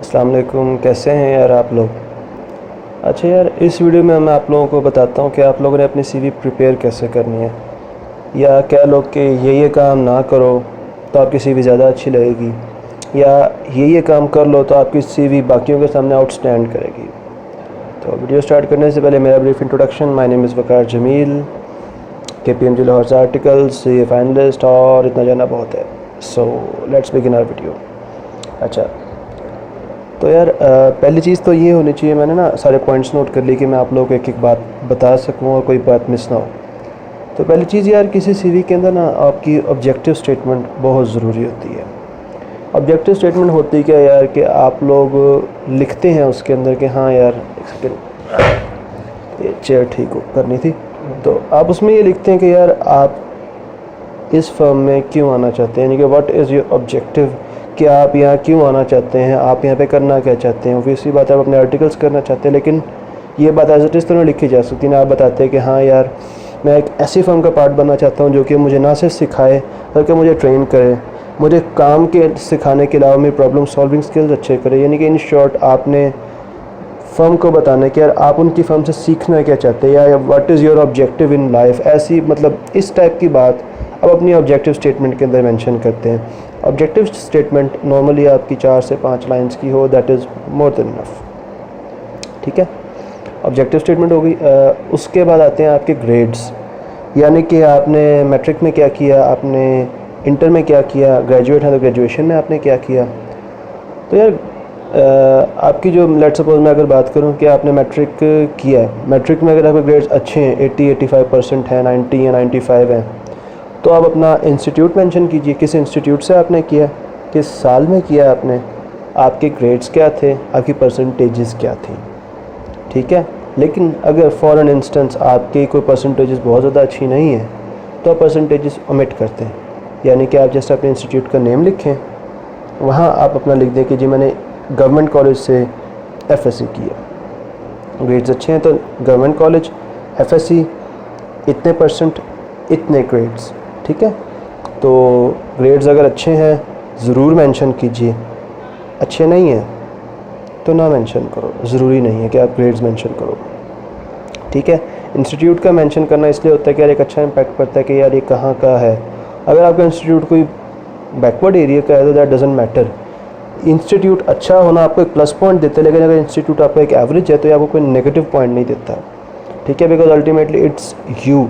अस्सलाम वालेकुम। कैसे हैं यार आप लोग? अच्छा यार, इस वीडियो में मैं आप लोगों को बताता हूँ कि आप लोगों ने अपनी सीवी प्रिपेयर कैसे करनी है, या कह लो कि ये काम ना करो तो आपकी सीवी ज़्यादा अच्छी लगेगी, या ये काम कर लो तो आपकी सीवी बाकियों के सामने आउटस्टैंड करेगी। तो वीडियो स्टार्ट करने से पहले मेरा brief introduction. My name is Waqar Jamil, KPMG Lahore से आर्टिकल्स, ये फाइनलिस्ट, और इतना जाना बहुत है। So let's begin our video. अच्छा, तो यार पहली चीज़ तो ये होनी चाहिए, मैंने ना सारे पॉइंट्स नोट कर लिए कि मैं आप लोगों को एक एक बात बता सकूं और कोई बात मिस ना हो। तो पहली चीज़ यार, किसी सीवी के अंदर ना आपकी ऑब्जेक्टिव स्टेटमेंट बहुत ज़रूरी होती है। ऑब्जेक्टिव स्टेटमेंट होती क्या यार, कि आप लोग लिखते हैं उसके अंदर कि हाँ यार, एक सेकेंड, ये चेयर ठीक हो करनी थी। तो आप उसमें ये लिखते हैं कि यार आप इस फर्म में क्यों आना चाहते हैं, यानी कि व्हाट इज़ योर ऑब्जेक्टिव, कि आप यहाँ क्यों आना चाहते हैं, आप यहाँ पे करना क्या चाहते हैं। ऑब्वियसली बात है, आप अपने आर्टिकल्स करना चाहते हैं, लेकिन ये बात एज इट इज़ तो नहीं लिखी जा सकती ना। आप बताते हैं कि हाँ यार, मैं एक ऐसी फर्म का पार्ट बनना चाहता हूँ जो कि मुझे ना सिर्फ सिखाए बल्कि मुझे ट्रेन करे, मुझे काम के सिखाने के अलावा मेरी प्रॉब्लम सॉल्विंग स्किल्स अच्छे करे। यानी कि इन शॉर्ट आपने फर्म को बताना कि यार आप उनकी फर्म से सीखना क्या चाहते हैं, या what is your objective in life. ऐसी मतलब इस टाइप की बात अब अपनी ऑब्जेक्टिव स्टेटमेंट के अंदर मेंशन करते हैं। ऑब्जेक्टिव स्टेटमेंट नॉर्मली आपकी 4 से 5 लाइंस की हो, that is more than enough. ठीक है, ऑब्जेक्टिव स्टेटमेंट हो गई। उसके बाद आते हैं आपके ग्रेड्स, यानी कि आपने मैट्रिक में क्या किया, आपने इंटर में क्या किया, ग्रेजुएट है तो ग्रेजुएशन में आपने क्या किया। तो यार आपकी जो लेट सपोज मैं अगर बात करूं कि आपने मैट्रिक किया है, मैट्रिक में अगर आपके ग्रेड्स अच्छे हैं, 80-85% हैं, 90 या 95 हैं, तो आप अपना इंस्टीट्यूट मेंशन कीजिए, किस इंस्टीट्यूट से आपने किया, किस साल में किया आपने, आपके ग्रेड्स क्या थे, आपकी परसेंटेजेस क्या थी। ठीक है, लेकिन अगर फॉर एन इंस्टेंस आपकी कोई परसेंटेजेस बहुत ज़्यादा अच्छी नहीं है तो आप परसेंटेजेस ओमिट करते हैं, यानी कि आप जैसे अपने इंस्टीट्यूट का नेम लिखें, वहाँ आप अपना लिख दें कि जी मैंने गवर्नमेंट कॉलेज से FSC किया, ग्रेड्स अच्छे हैं तो गवर्नमेंट कॉलेज FSC इतने परसेंट, इतने ग्रेड्स। ठीक है, तो ग्रेड्स अगर अच्छे हैं ज़रूर मेंशन कीजिए, अच्छे नहीं हैं तो ना मेंशन करो, ज़रूरी नहीं है कि आप ग्रेड्स मेंशन करो। ठीक है, इंस्टीट्यूट का मेंशन करना इसलिए होता है कि यार एक अच्छा इम्पैक्ट पड़ता है कि यार ये कहाँ का है। अगर आपका इंस्टीट्यूट कोई बैकवर्ड एरिया का है तो दैट डजंट मैटर। इंस्टीट्यूट अच्छा होना आपको एक प्लस पॉइंट देता है, लेकिन अगर इंस्टीट्यूट आपका एक एवरेज है तो ये आपको कोई नेगेटिव पॉइंट नहीं देता। ठीक है, बिकॉज अल्टीमेटली इट्स यू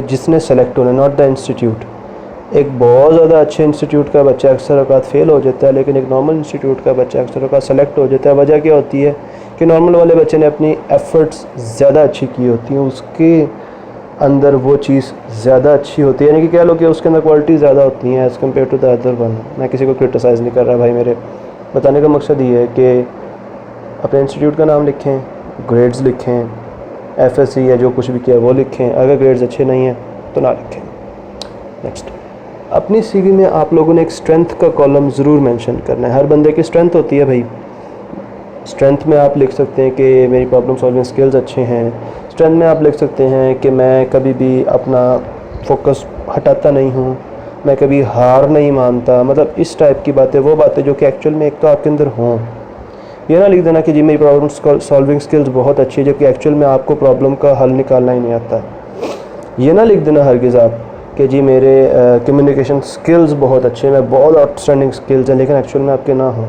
जिसने सेलेक्ट होना, नॉट द इंस्टीट्यूट। एक बहुत ज़्यादा अच्छे इंस्टीट्यूट का बच्चा अक्सर औकात फेल हो जाता है, लेकिन एक नॉर्मल इंस्टीट्यूट का बच्चा अक्सर औकात सेलेक्ट हो जाता है। वजह क्या होती है कि नॉर्मल वाले बच्चे ने अपनी एफ़र्ट्स ज़्यादा अच्छी की होती हैं, उसके अंदर वो चीज़ ज़्यादा अच्छी होती है, यानी कि कह लो कि उसके अंदर क्वालिटी ज़्यादा होती हैं as compare to the other one. मैं किसी को क्रिटिसाइज़ नहीं कर रहा भाई, मेरे बताने का मकसद ये है कि अपने इंस्टीट्यूट का नाम लिखें, ग्रेड्स लिखें, FSC या जो कुछ भी किया वो लिखें। अगर ग्रेड्स अच्छे नहीं हैं तो ना लिखें। नेक्स्ट, अपनी CV में आप लोगों ने एक स्ट्रेंथ का कॉलम ज़रूर मेंशन करना है। हर बंदे की स्ट्रेंथ होती है भाई। स्ट्रेंथ में आप लिख सकते हैं कि मेरी प्रॉब्लम सॉल्विंग स्किल्स अच्छे हैं। स्ट्रेंथ में आप लिख सकते हैं कि मैं कभी भी अपना फोकस हटाता नहीं हूँ, मैं कभी हार नहीं मानता। मतलब इस टाइप की बातें, वो बातें जो कि एक्चुअल में एक तो आपके अंदर हों। ये ना लिख देना कि जी मेरी प्रॉब्लम सॉल्विंग स्किल्स बहुत अच्छी है, जबकि एक्चुअल में आपको प्रॉब्लम का हल निकालना ही नहीं आता। ये ना लिख देना हरगिज़ आप कि जी मेरे कम्युनिकेशन स्किल्स बहुत अच्छे हैं, मैं बहुत आउटस्टैंडिंग स्किल्स हैं, लेकिन एक्चुअल में आपके ना हो।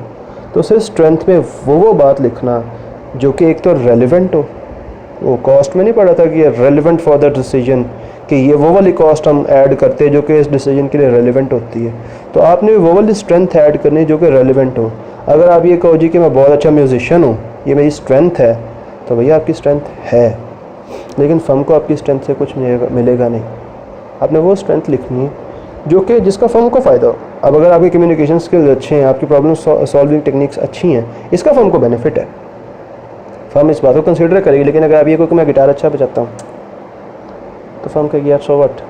तो सिर्फ स्ट्रेंथ में वो बात लिखना जो कि एक तो रेलिवेंट हो। वो कॉस्ट में नहीं पड़ा था कि ये रेलिवेंट फॉर द डिसीजन, कि ये वो वाली कॉस्ट हम ऐड करते हैं जो कि इस डिसीजन के लिए रेलिवेंट होती है। तो आपने वो वाली स्ट्रेंथ ऐड करनी जो कि रेलिवेंट हो। अगर आप ये कहो जी कि मैं बहुत अच्छा म्यूजिशियन हूँ, ये मेरी स्ट्रेंथ है, तो भैया आपकी स्ट्रेंथ है, लेकिन फर्म को आपकी स्ट्रेंथ से कुछ मिलेगा नहीं। आपने वो स्ट्रेंथ लिखनी है जो कि जिसका फर्म को फ़ायदा हो। अब अगर आपके कम्युनिकेशन स्किल्स अच्छे हैं, आपकी प्रॉब्लम सॉल्विंग टेक्निक्स अच्छी हैं, इसका फर्म को बेनिफिट है, फर्म इस बात को कंसिडर करेगी। लेकिन अगर आप ये कहो कि मैं गिटार अच्छा बजाता हूँ, तो फर्म कहेगी यार सो व्हाट,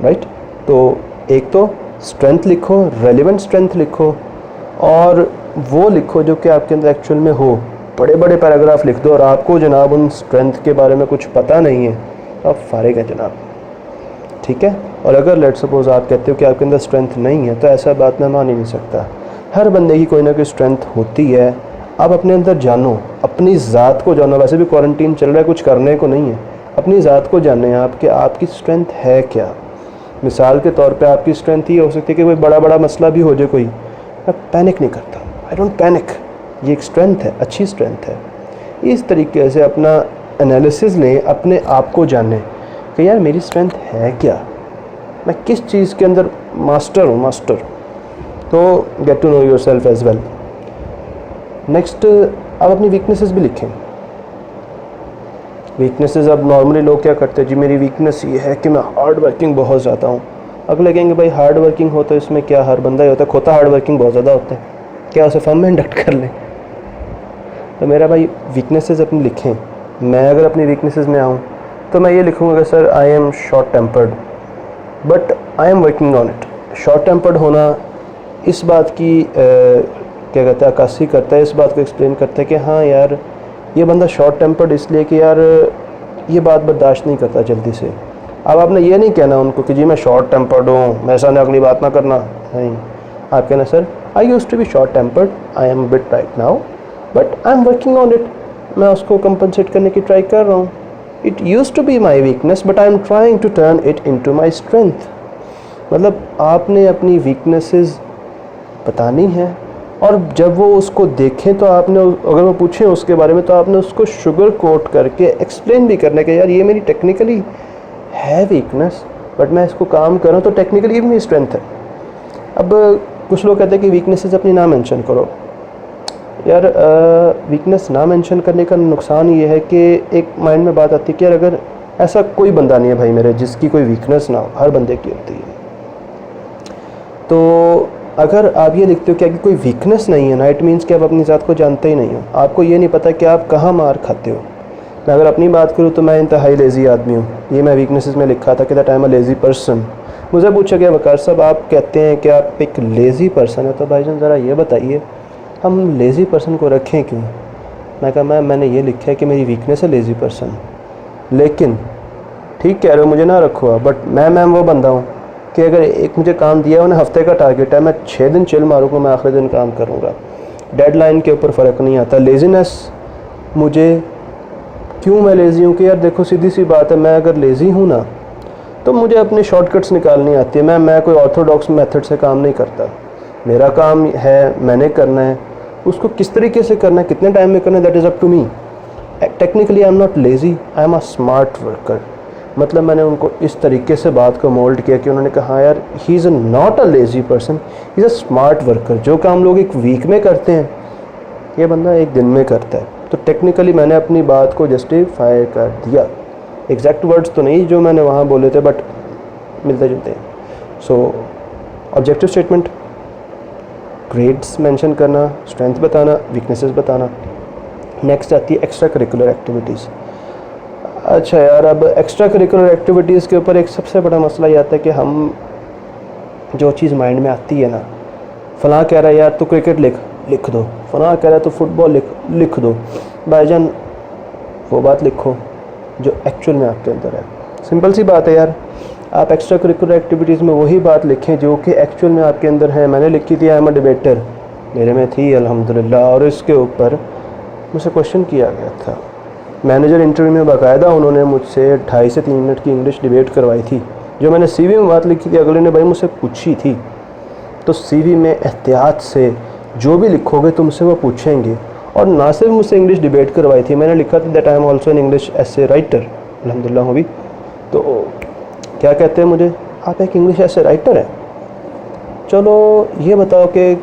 राइट। तो एक तो स्ट्रेंथ लिखो, रेलिवेंट स्ट्रेंथ लिखो, और वो लिखो जो कि आपके अंदर एक्चुअल में हो। बड़े बड़े पैराग्राफ लिख दो और आपको जनाब उन स्ट्रेंथ के बारे में कुछ पता नहीं है, तो आप फारिग हैं जनाब। ठीक है। और अगर लेट सपोज आप कहते हो कि आपके अंदर स्ट्रेंथ नहीं है, तो ऐसा बात मैं मान ही नहीं सकता। हर बंदे की कोई ना कोई स्ट्रेंथ होती है। आप अपने अंदर जानो, अपनी ज़ात को जानो। वैसे भी क्वारंटीन चल रहा है, कुछ करने को नहीं है, अपनी ज़ात को जाने आप कि आपकी स्ट्रेंथ है क्या। मिसाल के तौर पे आपकी स्ट्रेंथ ये हो सकती है कि कोई बड़ा मसला भी हो जाए कोई, मैं पैनिक नहीं करता, आई डोंट पैनिक, ये एक स्ट्रेंथ है, अच्छी स्ट्रेंथ है। इस तरीके से अपना एनालिसिस लें, अपने आप को जानें कि यार मेरी स्ट्रेंथ है क्या, मैं किस चीज़ के अंदर मास्टर हूँ, मास्टर। तो get to know yourself as well. Next, आप अपनी वीकनेसेस भी लिखें। वीकनेसेस, अब नॉर्मली लोग क्या करते हैं, जी मेरी वीकनेस ये है कि मैं हार्ड वर्किंग बहुत ज़्यादा हूँ। अब लगेंगे भाई हार्ड वर्किंग हो तो इसमें क्या, हर बंदा ही होता है, खोता हार्ड वर्किंग बहुत ज़्यादा होता है, क्या उसे फर्म में इंडक्ट कर लें। तो मेरा भाई वीकनेसेस अपनी लिखें। मैं अगर अपनी वीकनेसेस में आऊँ तो मैं ये लिखूँगा sir I am short tempered but I am working on it. Short tempered होना इस बात की क्या कहते हैं, अक्कासी करता है, इस बात को एक्सप्लेन करता है कि हाँ यार ये बंदा शॉर्ट टेम्पर्ड इसलिए कि यार ये बात बर्दाश्त नहीं करता जल्दी से। अब आपने ये नहीं कहना उनको कि जी मैं शॉर्ट टेम्पर्ड हूँ, मेरे सामने अगली बात ना करना, नहीं। आप कहना sir I used to be short tempered, I am bit right now but I am working on it. मैं उसको कंपनसेट करने की ट्राई कर रहा हूँ। It used to be my weakness but I am trying to turn it into my strength. मतलब आपने अपनी वीकनेसेस बतानी है, और जब वो उसको देखें तो आपने, अगर वो पूछें उसके बारे में, तो आपने उसको शुगर कोट करके एक्सप्लेन भी करने के यार ये मेरी टेक्निकली है वीकनेस बट मैं इसको काम कर रहा हूँ, तो टेक्निकली ये भी मेरी स्ट्रेंथ है। अब कुछ लोग कहते हैं कि वीकनेसेस अपनी ना मेंशन करो। यार वीकनेस ना मेंशन करने का नुकसान ये है कि एक माइंड में बात आती है कि यार अगर ऐसा कोई बंदा नहीं है भाई मेरे जिसकी कोई वीकनेस ना हो, हर बंदे की होती है। तो अगर आप ये लिखते हो कि कोई वीकनेस नहीं है ना, इट मीन्स कि आप अपनी ज़ात को जानते ही नहीं हो, आपको ये नहीं पता कि आप कहाँ मार खाते हो। मैं अगर अपनी बात करूँ तो मैं इंतहाई लेज़ी आदमी हूँ, ये मैं वीकनेसेस में लिखा था कि that I am a lazy person. मुझे पूछा गया वकार साहब आप कहते हैं कि आप एक लेज़ी पर्सन है, तो भाईजान ज़रा ये बताइए हम लेज़ी पर्सन को रखें क्यों। मैं कहा मैंने ये लिखा है कि मेरी वीकनेस है लेज़ी पर्सन, लेकिन ठीक कह रहे हो मुझे ना रखो, बट मैं वो बंदा हूँ कि अगर एक मुझे काम दिया है, उन्हें हफ्ते का टारगेट है, मैं 6 दिन चिल मारूंगा, मैं आखिरी दिन काम करूँगा। डेडलाइन के ऊपर फ़र्क नहीं आता। लेज़ीनेस मुझे क्यों, मैं लेज़ी हूँ कि यार देखो सीधी सी बात है, मैं अगर लेज़ी हूँ ना तो मुझे अपनी शॉर्टकट्स निकालनी आती है। मैं कोई ऑर्थोडॉक्स मेथड से काम नहीं करता। मेरा काम है, मैंने करना है, उसको किस तरीके से करना है, कितने टाइम में करना है, that is up to me. Technically I am not lazy, I am a smart worker. मतलब मैंने उनको इस तरीके से बात को मोल्ड किया कि उन्होंने कहा यार he is not a lazy person, he is a smart worker. जो काम लोग एक वीक में करते हैं ये बंदा एक दिन में करता है। तो टेक्निकली मैंने अपनी बात को जस्टिफाई कर दिया। एग्जैक्ट वर्ड्स तो नहीं जो मैंने वहाँ बोले थे, बट मिलते जुलते हैं। सो ऑब्जेक्टिव स्टेटमेंट, ग्रेड्स मेंशन करना, स्ट्रेंथ बताना, वीकनेसेस बताना। नेक्स्ट आती है एक्स्ट्रा करिकुलर एक्टिविटीज़। अच्छा यार, अब एक्स्ट्रा करिकुलर एक्टिविटीज़ के ऊपर एक सबसे बड़ा मसला ये आता है कि हम जो चीज़ माइंड में आती है ना, फ़लाँ कह रहा है यार तू क्रिकेट लिख दो, फ़लाँ कह रहा है तू फुटबॉल लिख दो। भाईजान वो बात लिखो जो एक्चुअल में आपके अंदर है। सिंपल सी बात है यार, आप एक्स्ट्रा करिकुलर एक्टिविटीज़ में वही बात लिखें जो कि एक्चुअल में आपके अंदर है। मैंने लिखी थी आई एम अ डिबेटर, मेरे में थी अल्हम्दुलिल्लाह, और इसके ऊपर मुझसे क्वेश्चन किया गया था। मैनेजर इंटरव्यू में बाकायदा उन्होंने मुझसे 2.5 से 3 मिनट की इंग्लिश डिबेट करवाई थी। जो मैंने सीवी में बात लिखी थी अगले ने भाई मुझसे पूछी थी। तो सीवी में एहतियात से जो भी लिखोगे तुमसे वो पूछेंगे, और ना सिर्फ मुझसे इंग्लिश डिबेट करवाई थी, मैंने लिखा था that I am also an English essay writer, अल्हम्दुलिल्लाह हूँ भी। तो क्या कहते हैं मुझे, आप एक इंग्लिश एसे राइटर हैं, चलो ये बताओ कि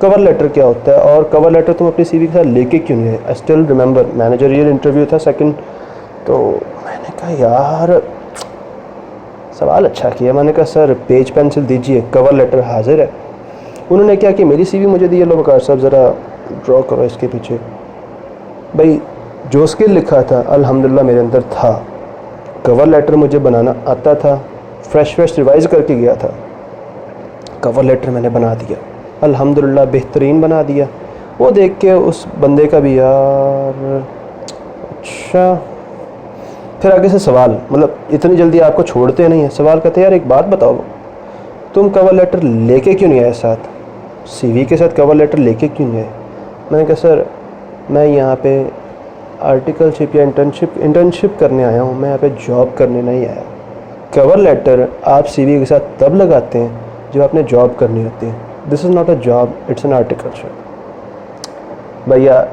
कवर लेटर क्या होता है, और कवर लेटर तुम अपनी सीवी के साथ लेके क्यों नहीं है। I still remember managerial interview था सेकंड। तो मैंने कहा यार सवाल अच्छा किया। मैंने कहा सर पेज पेंसिल दीजिए, कवर लेटर हाजिर है। उन्होंने क्या कि मेरी सीवी मुझे दी, लो वकार साहब ज़रा ड्रॉ करो इसके पीछे। भाई जो स्किल लिखा था अल्हम्दुलिल्लाह मेरे अंदर था, कवर लेटर मुझे बनाना आता था, फ्रेश रिवाइज़ करके गया था, कवर लेटर मैंने बना दिया अल्हम्दुलिल्लाह, बेहतरीन बना दिया। वो देख के उस बंदे का भी यार अच्छा फिर आगे से सवाल, मतलब इतनी जल्दी आपको छोड़ते नहीं है। सवाल कहते हैं यार एक बात बताओ, तुम कवर लेटर लेके क्यों नहीं आए साथ, सीवी के साथ कवर लेटर लेके क्यों नहीं आए? मैंने कहा सर मैं यहाँ पे आर्टिकलशिप या इंटर्नशिप करने आया हूँ, मैं यहाँ पे जॉब करने नहीं आया। कवर लेटर आप सीवी के साथ तब लगाते हैं जब आपने जॉब करनी होती है। This is not a job, it's an articleship. भैया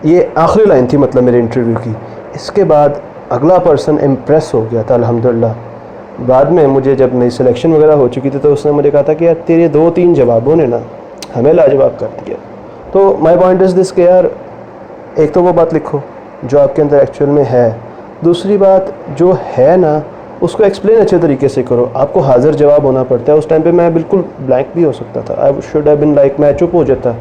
ये आखिरी लाइन थी मतलब मेरे इंटरव्यू की। इसके बाद अगला पर्सन इम्प्रेस हो गया था अल्हम्दुलिल्लाह। बाद में मुझे जब मेरी सिलेक्शन वगैरह हो चुकी थी तो उसने मुझे कहा था कि यार तेरे 2-3 जवाबों ने ना हमें लाजवाब कर दिया। तो माय पॉइंट इज़ दिस कि यार एक तो वो बात लिखो जो आपके अंदर एक्चुअल में है, दूसरी बात जो है ना उसको एक्सप्लेन अच्छे तरीके से करो। आपको हाजिर जवाब होना पड़ता है। उस टाइम पे मैं बिल्कुल ब्लैंक भी हो सकता था। I should have been like, मैं चुप हो जाता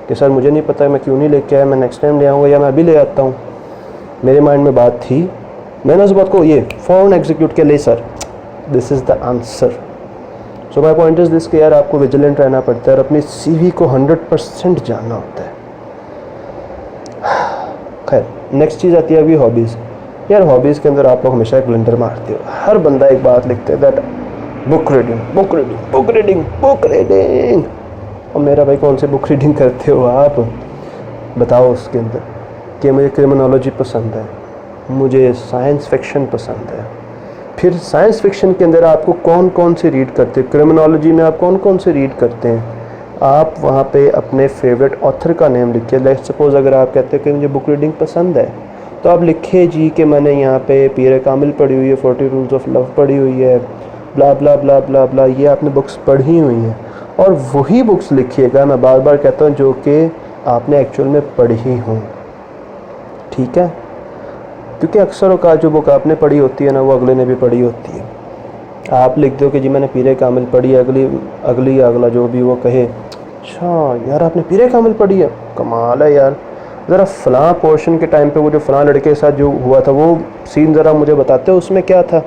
कि सर मुझे नहीं पता मैं क्यों नहीं लेके आया, मैं नेक्स्ट टाइम ले आऊँगा या मैं अभी ले आता हूँ। मेरे माइंड में बात थी, मैंने उस बात को ये फ़ौरन एग्जीक्यूट किया, ले sir this is the answer. So my point is this कि यार आपको विजिलेंट रहना पड़ता है और अपनी सीवी को 100% जानना होता है। खैर नेक्स्ट चीज़ आती है अभी हॉबीज़। यार हॉबीज़ के अंदर आप लोग हमेशा एक ब्लंडर मारते हो। हर बंदा एक बात लिखते है that book reading book reading book reading book reading. और मेरा भाई कौन सी बुक रीडिंग करते हो आप बताओ उसके अंदर? कि मुझे क्रिमिनोलॉजी पसंद है, मुझे साइंस फिक्शन पसंद है। फिर साइंस फिक्शन के अंदर आपको कौन कौन से रीड करते हैं, क्रिमिनोलॉजी में आप कौन कौन से रीड करते हैं? आप वहाँ पे अपने फेवरेट ऑथर का नेम लिखिए। लेट सपोज़ अगर आप कहते हैं कि मुझे बुक रीडिंग पसंद है तो आप लिखिए जी कि मैंने यहाँ पे पीर कामिल पढ़ी हुई है, 40 रूल्स ऑफ लव पढ़ी हुई है, ब्ला ब्ला ब्ला ब्ला ब्ला, ये आपने बुक्स पढ़ी हुई हैं। और वही बुक्स लिखिएगा, मैं बार बार कहता हूँ, जो कि आपने एक्चुअल में पढ़ी हों। ठीक है? क्योंकि अक्सर औकात जो बुक आपने पढ़ी होती है ना वो अगले ने भी पढ़ी होती है। आप लिख दो कि जी मैंने पीर कामिल पढ़ी है, अगला जो भी वो कहे अच्छा यार आपने पीर कामिल पढ़ी है, कमाल है यार, ज़रा फ़लाँ पोर्शन के टाइम पे वो जो फ़लाँ लड़के के साथ जो हुआ था वो सीन ज़रा मुझे बताते हो उसमें क्या था।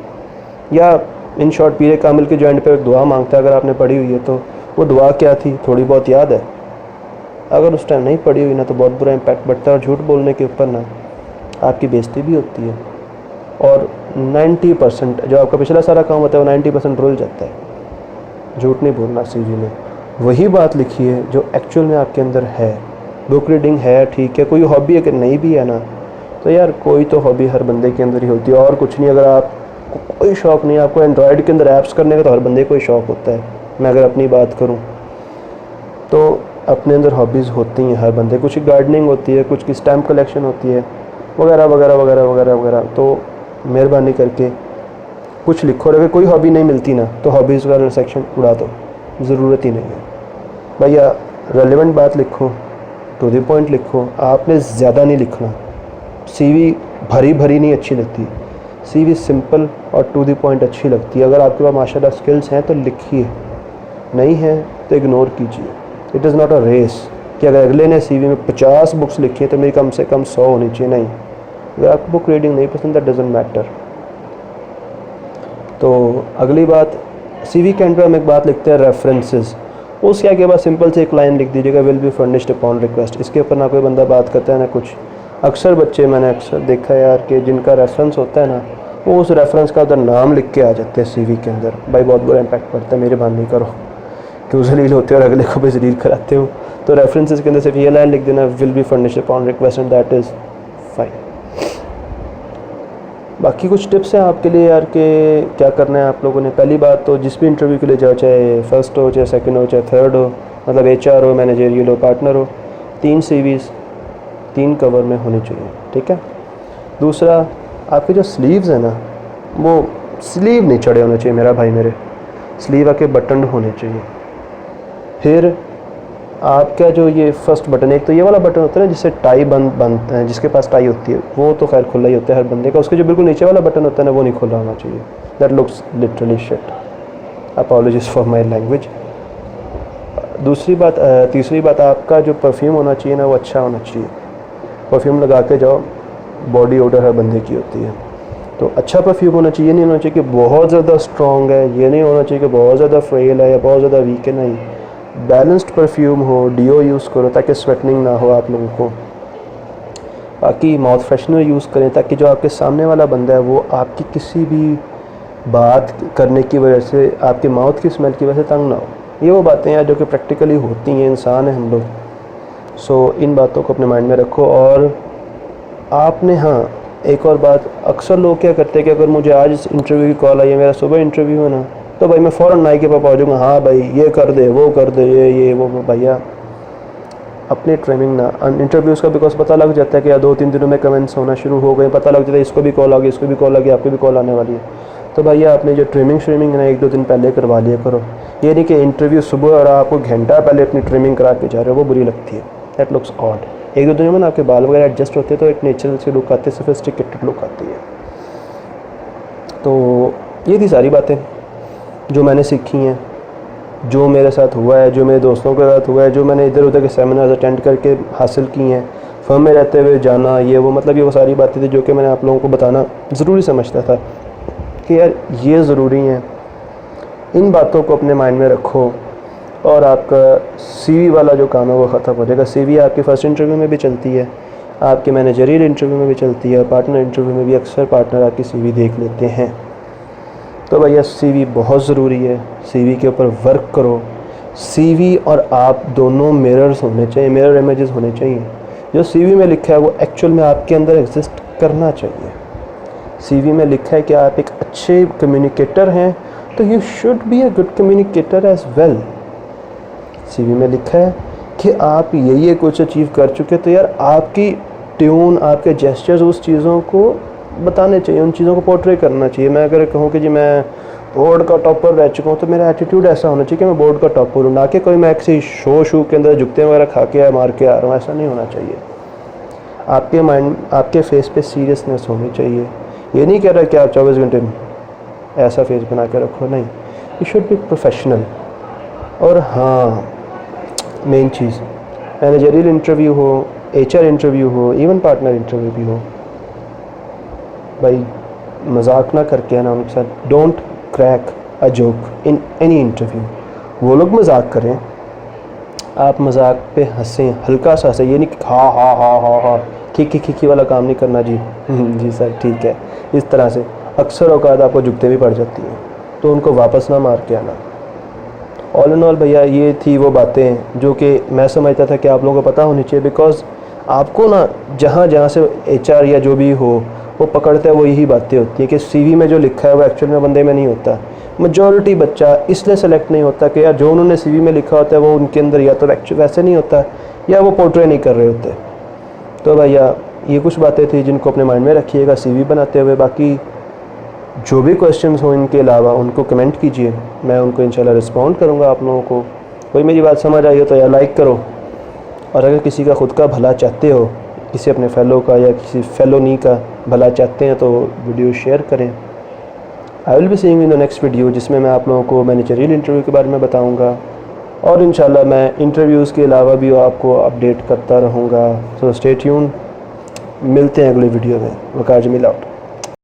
या इन शॉर्ट पीर कामिल के जॉइंट पे एक दुआ मांगता है, अगर आपने पढ़ी हुई है तो वो दुआ क्या थी थोड़ी बहुत याद है? अगर उस टाइम नहीं पढ़ी हुई ना तो बहुत बुरा इम्पैक्ट बढ़ता है। और झूठ बोलने के ऊपर ना आपकी बेइज्जती भी होती है और 90% जो आपका पिछला सारा काम होता है वो 90% रुल जाता है। झूठ नहीं बोलना सीवी में, वही बात लिखी है जो एक्चुअल में आपके अंदर है। बुक रीडिंग है ठीक है, कोई हॉबी अगर नहीं भी है ना तो यार कोई तो हॉबी हर बंदे के अंदर ही होती है और कुछ नहीं। अगर आपको कोई शौक़ नहीं, आपको एंड्रॉयड के अंदर ऐप्स करने का तो हर बंदे को ही शौक़ होता है। मैं अगर अपनी बात करूँ तो अपने अंदर हॉबीज़ होती हैं हर बंदे, कुछ की गार्डनिंग होती है, कुछ की स्टैम्प कलेक्शन होती है, वगैरह वगैरह वगैरह वगैरह वगैरह। तो मेहरबानी करके कुछ लिखो। और अगर कोई हॉबी नहीं मिलती ना तो हॉबीज़ का सेक्शन उड़ा दो, ज़रूरत ही नहीं है भैया। रेलेवेंट बात लिखो, टू द पॉइंट लिखो, आपने ज़्यादा नहीं लिखना। सीवी भरी भरी नहीं अच्छी लगती, सीवी सिंपल और टू द पॉइंट अच्छी लगती है। अगर आपके पास माशाल्लाह स्किल्स हैं तो लिखिए, नहीं है तो इग्नोर कीजिए। It is not a race कि अगर अगले ने सीवी में 50 बुक्स लिखी हैं तो मेरी कम से कम 100 होनी चाहिए, नहीं। अगर आपको बुक रीडिंग नहीं पसंद दैट डजंट मैटर। तो अगली बात, सीवी के अंदर हम एक बात लिखते हैं रेफरेंसेस। उसके आगे बाद सिंपल से एक लाइन लिख दीजिएगा will be furnished upon request. इसके ऊपर ना कोई बंदा बात करता है ना कुछ। अक्सर बच्चे मैंने अक्सर देखा है यार कि जिनका रेफरेंस होता है ना वो उस रेफरेंस का उधर नाम लिख के आ जाते हैं सीवी के अंदर। भाई बहुत बुरा इम्पैक्ट पड़ता है, मेरे बात नहीं करो, क्यों जलील होते हो और अगले को भी जलील कराते हो। तो रेफरेंसेस के अंदर सिर्फ ये लाइन लिख देना will be furnished upon request and that is fine. बाकी कुछ टिप्स हैं आपके लिए यार कि क्या करना है आप लोगों ने। पहली बात तो जिस भी इंटरव्यू के लिए जाओ, चाहे फर्स्ट हो चाहे सेकंड हो चाहे थर्ड हो, मतलब HR हो, मैनेजरियल हो, पार्टनर हो, 3 CVs 3 कवर में होनी चाहिए। ठीक है? दूसरा, आपके जो स्लीव्स हैं ना वो स्लीव नहीं चढ़े होने चाहिए मेरा भाई, मेरे स्लीव आके बटन होने चाहिए। फिर आपका जो ये फर्स्ट बटन, एक तो ये वाला बटन होता है ना जिससे टाई बनता है, जिसके पास टाई होती है वो तो खैर खुला ही होता है हर बंदे का। उसके जो बिल्कुल नीचे वाला बटन होता है ना वो नहीं खुला होना चाहिए। That looks literally shit, apologies for my language. तीसरी बात, आपका जो परफ्यूम होना चाहिए ना वो अच्छा होना चाहिए। परफ्यूम लगा के जाओ, बॉडी ओडर हर बंदे की होती है, तो अच्छा परफ्यूम होना चाहिए। नहीं होना चाहिए कि बहुत ज़्यादा स्ट्रॉन्ग है, ये नहीं होना चाहिए कि बहुत ज़्यादा फ्रेल है या बहुत ज़्यादा वीक है, नहीं। बैलेंस्ड परफ्यूम हो, डीओ यूज़ करो ताकि स्वेटनिंग ना हो आप लोगों को। बाकी माउथ फ्रेशनर यूज़ करें ताकि जो आपके सामने वाला बंदा है वो आपकी किसी भी बात करने की वजह से, आपके माउथ की स्मेल की वजह से तंग ना हो। ये वो बातें हैं जो कि प्रैक्टिकली होती हैं, इंसान है हम लोग। सो इन बातों को अपने माइंड में रखो। और आपने, हाँ, एक और बात, अक्सर लोग क्या करते हैं कि अगर मुझे आज इस इंटरव्यू की कॉल आई है, मेरा सुबह इंटरव्यू है ना, तो भाई मैं फ़ौरन नाई के पास पहुँच जाऊँगा, हाँ भाई ये कर दे, वो कर दे, ये वो। भैया अपनी ट्रेनिंग ना, इंटरव्यूज़ का बिकॉज पता लग जाता है कि 2-3 दिनों में कमेंट्स होना शुरू हो गए, पता लग जाता है इसको भी कॉल आ गई, इसको भी कॉल आ गई, आपको भी कॉल आने वाली है। तो भैया आपने जो ट्रिमिंग है ना 1-2 दिन पहले करवा लिया करो। ये नहीं कि इंटरव्यू सुबह और आपको घंटा पहले अपनी ट्रिमिंग करा के जा रहे हो, वो बुरी लगती है। That looks odd. 1-2 दिन में ना आपके बाल वगैरह एडजस्ट होते हैं तो एक नेचुरल सी लुक आती है, सोफिस्टिकेटेड लुक आती है। तो ये थी सारी बातें जो मैंने सीखी हैं, जो मेरे साथ हुआ है, जो मेरे दोस्तों के साथ हुआ है, जो मैंने इधर उधर के सेमिनार्स अटेंड करके हासिल की हैं, फर्म में रहते हुए जाना, ये वो, मतलब ये वो सारी बातें थी जो कि मैंने आप लोगों को बताना ज़रूरी समझता था कि यार ये ज़रूरी हैं। इन बातों को अपने माइंड में रखो और आपका सीवी वाला जो काम है वो ख़त्म हो जाएगा। सीवी आपकी फ़र्स्ट इंटरव्यू में भी चलती है, आपके मैनेजरियल इंटरव्यू में भी चलती है, पार्टनर इंटरव्यू में भी अक्सर पार्टनर आपकी सीवी देख लेते हैं। तो भैया सीवी बहुत ज़रूरी है, सीवी के ऊपर वर्क करो। सीवी और आप दोनों मिरर्स होने चाहिए, मिरर इमेजेस होने चाहिए। जो सीवी में लिखा है वो एक्चुअल में आपके अंदर एग्जिस्ट करना चाहिए। सीवी में लिखा है कि आप एक अच्छे कम्युनिकेटर हैं, तो you should be a good communicator as well. CV में लिखा है कि आप ये कुछ अचीव कर चुके, तो यार आपकी ट्यून, आपके जेस्चर्स उस चीज़ों को बताने चाहिए, उन चीज़ों को पोर्ट्रे करना चाहिए। मैं अगर कहूँ कि जी मैं बोर्ड का टॉपर रह चुका हूँ, तो मेरा एटीट्यूड ऐसा होना चाहिए कि मैं बोर्ड का टॉपर हूँ, ना कि कोई मैं किसी शो के अंदर जुगते वगैरह खा के मार के आ रहा हूँ। ऐसा नहीं होना चाहिए। आपके माइंड, आपके फेस पे सीरियसनेस होनी चाहिए। ये नहीं कह रहा कि आप 24 घंटे ऐसा फेस बना के रखो, नहीं, यू शुड बी प्रोफेशनल। और हाँ, मेन चीज़, मैनेजरियल इंटरव्यू हो, HR इंटरव्यू हो, इवन पार्टनर इंटरव्यू भी हो, भाई मजाक ना करके है ना उनके साथ, don't crack a joke in any interview. वो लोग मजाक करें, आप मजाक पे हंसें, हल्का सा हंसें, ये नहीं कि हाँ हाँ हाँ हाँ हाँ खी वाला काम नहीं करना जी। जी सर ठीक है। इस तरह से अक्सर औकात आपको जुगते भी पड़ जाती हैं, तो उनको वापस ना मार के आना। ऑल इन ऑल भैया ये थी वो बातें जो कि मैं समझता था कि आप लोगों को पता होनी चाहिए, बिकॉज आपको ना जहाँ जहाँ से HR या जो भी हो वो पकड़ता है, वो यही बातें होती हैं कि CV में जो लिखा है वो एक्चुअल में बंदे में नहीं होता। मेजॉरिटी बच्चा इसलिए सेलेक्ट नहीं होता कि यार जो उन्होंने CV में लिखा होता है वो उनके अंदर या तो एक्चुअल वैसे नहीं होता, या वो पोर्ट्रे नहीं कर रहे होते। तो भैया ये कुछ बातें थी जिनको अपने माइंड में रखिएगा CV बनाते हुए। बाकी जो भी क्वेश्चंस हो इनके अलावा उनको कमेंट कीजिए, मैं उनको इंशाल्लाह रिस्पॉन्ड करूँगा आप लोगों को। कोई मेरी बात समझ आई हो तो यार लाइक करो, और अगर किसी का ख़ुद का भला चाहते हो, किसी अपने फेलो का या किसी फेलोनी का भला चाहते हैं, तो वीडियो शेयर करें। I will be seeing in the next video, जिसमें मैं आप लोगों को मैनेजरियल इंटरव्यू के बारे में बताऊंगा, और इंशाल्लाह मैं इंटरव्यूज़ के अलावा भी आपको अपडेट करता रहूँगा। सो स्टे ट्यून, मिलते हैं अगले वीडियो में। वकार जमील आउट।